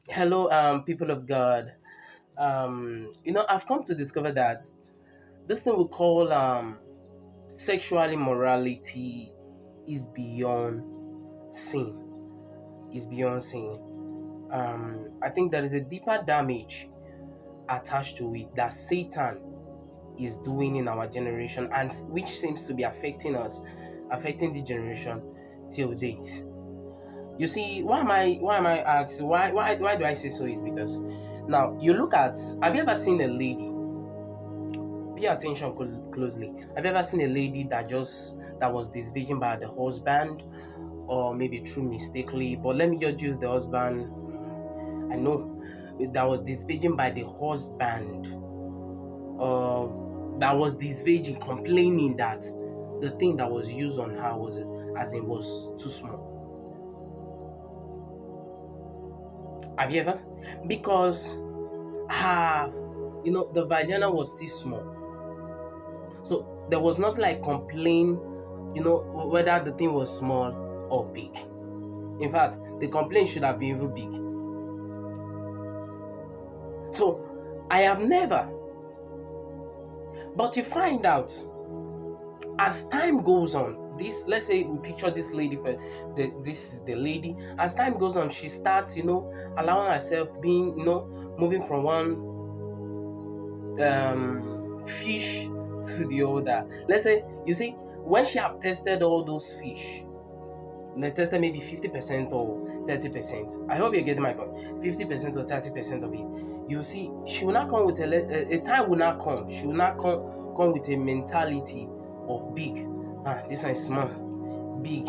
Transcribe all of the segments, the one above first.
Hello, people of God. I've come to discover that this thing we call sexual immorality is beyond sin. Is beyond sin. I think there is a deeper damage attached to it that Satan is doing in our generation, and which seems to be affecting us, affecting the generation till date. You see, why am I asking why do I say so is because now you look at, have you ever seen a lady, pay attention closely, have you ever seen a lady that was disvirgin by the husband, or maybe through mistakenly, but let me just use the husband. I know that was disvirgin by the husband, uh, that was disvirgin complaining that the thing that was used on her was too small. Have you ever? Because her, the vagina was still small. So there was not like complain, whether the thing was small or big. In fact, the complaint should have been even big. So I have never, but you find out as time goes on, this, let's say we picture this lady for this is the lady. As time goes on, she starts, allowing herself being, moving from one fish to the other. Let's say, you see, when she have tested all those fish, they tested maybe 50% or 30%. I hope you're getting my point. 50% or 30% of it. You see, she will not come with a time will not come. She will not come with a mentality of big. This one is small, big.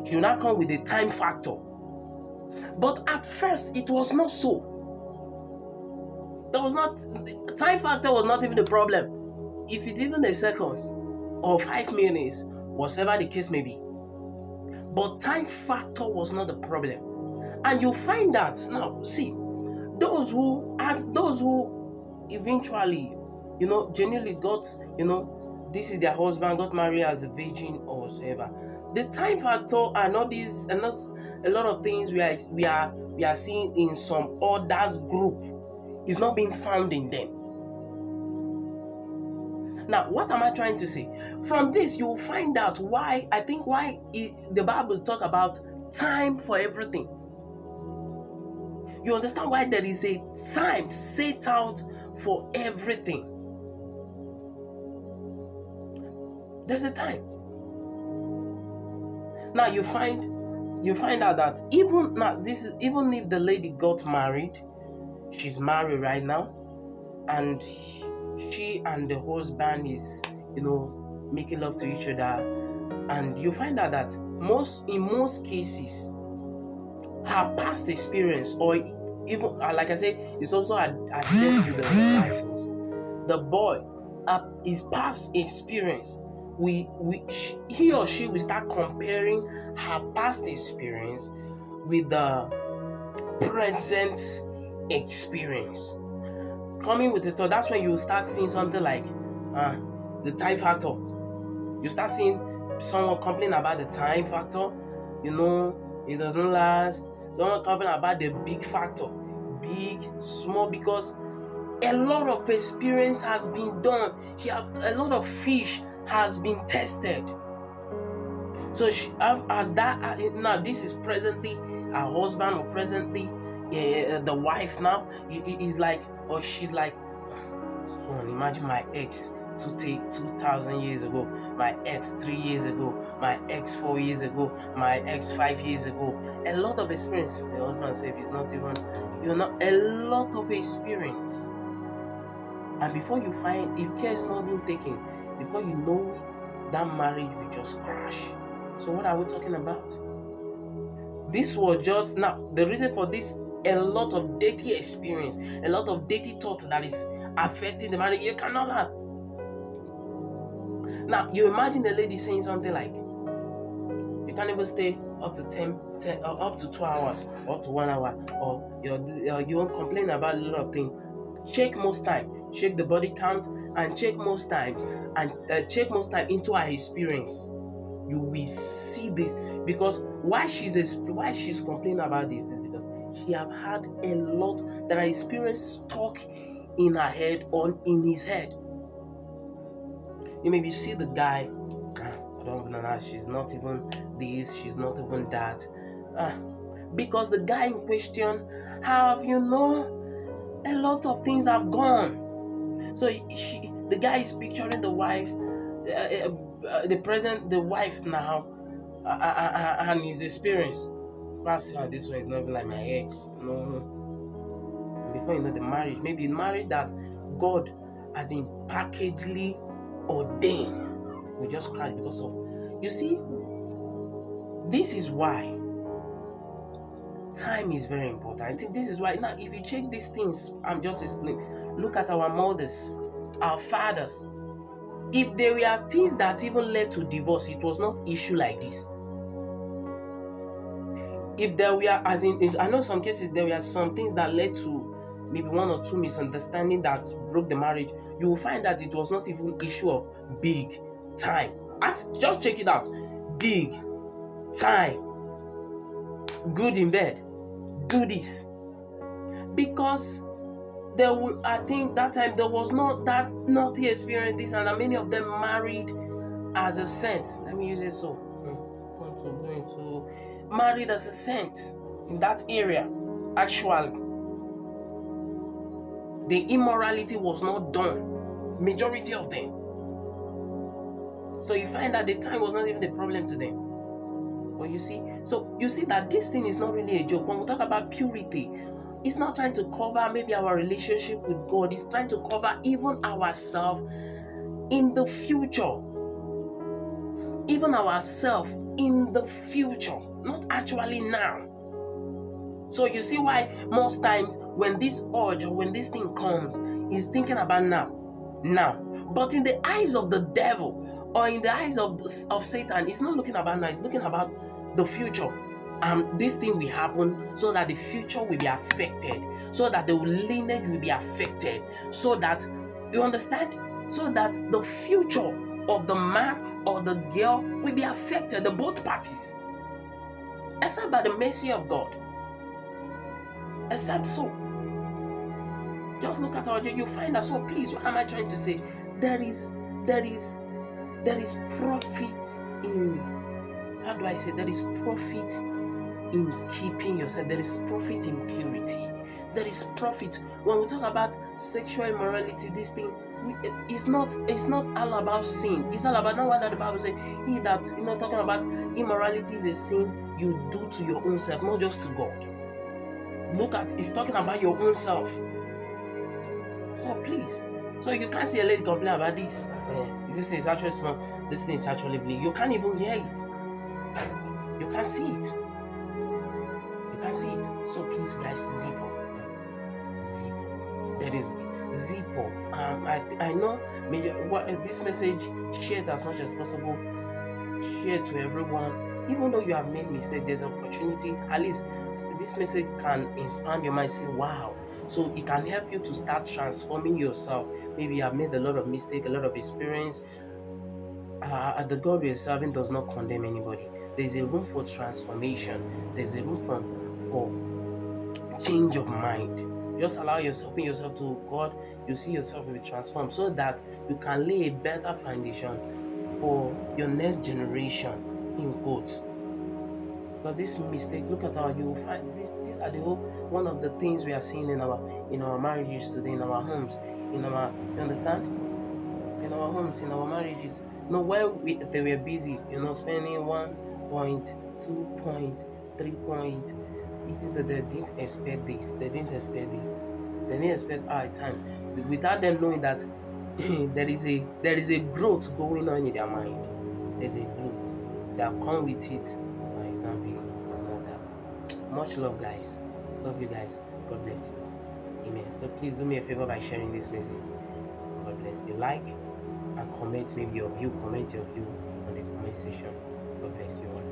She will not come with a time factor. But at first, it was not so. There was not, time factor was not even the problem. If it even a seconds or 5 minutes, whatever the case may be. But time factor was not the problem. And you find that now, see, those who eventually, genuinely got, this is their husband, got married as a virgin or whatever. The time factor are not these, and not a lot of things we are seeing in some others group is not being found in them. Now, what am I trying to say? From this, you will find out why the Bible talk about time for everything. You understand why there is a time set out for everything. There's a time. Now you find out that even if the lady got married, she's married right now, and she and the husband is, making love to each other, and you find out that in most cases, her past experience, or even like I say, it's also attached to the license. The boy, his past experience, he or she will start comparing her past experience with the present experience. Coming with the thought, that's when you start seeing something like the time factor. You start seeing someone complain about the time factor, it does not last. Someone complain about the big factor, big, small, because a lot of experience has been done. A lot of fish has been tested. So now this is presently her husband, or presently the wife now. Is like, or she's like, son, imagine my ex 2,000 years ago, my ex 3 years ago, my ex 4 years ago, my ex 5 years ago. A lot of experience. The husband said is not even, a lot of experience. And before you find, if care is not being taken, before you know it, that marriage will just crash. So what are we talking about? This was just now the reason for this. A lot of dirty experience, a lot of dirty thought that is affecting the marriage. You cannot have. Now you imagine a lady saying something like, you can't even stay up to 10 up to 2 hours, up to 1 hour, or you won't complain about a lot of things. Check most time, check the body count, and check most times, and check most time into her experience. You will see this, because why she's complaining about this is because she have had a lot that are experience stuck in her head or in his head. You maybe see the guy, I don't even know, she's not even this, she's not even that. Because the guy in question have, a lot of things have gone. So the guy is picturing the wife, the wife now, and his experience. This one is not even like my ex, Before you know the marriage, maybe marriage that God has packagedly ordained, we just cry because of. You see, this is why time is very important. I think this is why now, if you check these things, I'm just explaining. Look at our mothers, our fathers. If there were things that even led to divorce, it was not issue like this. If there were, I know some cases there were some things that led to maybe 1 or 2 misunderstandings that broke the marriage, you will find that it was not even issue of big time. Just check it out. Big time. Good in bed. Do this. Because I think that time there was not that naughty experience this, and many of them married as a saint. Let me use it so. Going to married as a saint in that area. Actually, the immorality was not done. Majority of them. So you find that the time was not even the problem to them. But you see that this thing is not really a joke. When we talk about purity, it's not trying to cover maybe our relationship with God. It's trying to cover even ourselves in the future. Even ourselves in the future, not actually now. So you see why most times when this urge or when this thing comes, he's thinking about now. But in the eyes of the devil or in the eyes of Satan, he's not looking about now, he's looking about the future. This thing will happen so that the future will be affected, so that the lineage will be affected, so that, you understand? So that the future of the man or the girl will be affected, the both parties. Except by the mercy of God. Except so. Just look at our job, you find that. So please, what am I trying to say? There is profit in, how do I say? There is profit in keeping yourself. There is profit in purity. There is profit when we talk about sexual immorality. This thing, it's not all about sin. It's all about, not what the Bible says. He that, talking about immorality is a sin you do to your own self, not just to God. It's talking about your own self. So please, so you can't see a lady complain about this. This is actually small. This thing is actually big. You can't even hear it. You can't see it. You can't see it. So please, guys, zip up. There is zip up. I know this message, share it as much as possible. Share it to everyone. Even though you have made mistakes, there's an opportunity. At least this message can inspire your mind. Say, wow. So it can help you to start transforming yourself. Maybe you have made a lot of mistakes, a lot of experience. The God we are serving does not condemn anybody. There's a room for transformation. There's a room for change of mind. Just allow yourself, open yourself to God. You see yourself will be transformed, so that you can lay a better foundation for your next generation, in quotes. Because this mistake, look at how you will find this. These are one of the things we are seeing in our marriages today, in our homes, you understand? In our homes, in our marriages. While they were busy, spending 1 point, 2 point, 3 point. They didn't expect this. They didn't expect our time. Without them knowing that there is a growth going on in their mind. There's a growth that come with it. It's not big. It's not that. Much love, guys. Love you guys. God bless you. Amen. So please do me a favor by sharing this message. God bless you. Like and comment maybe your view. Comment your view on the comment section. God bless you all.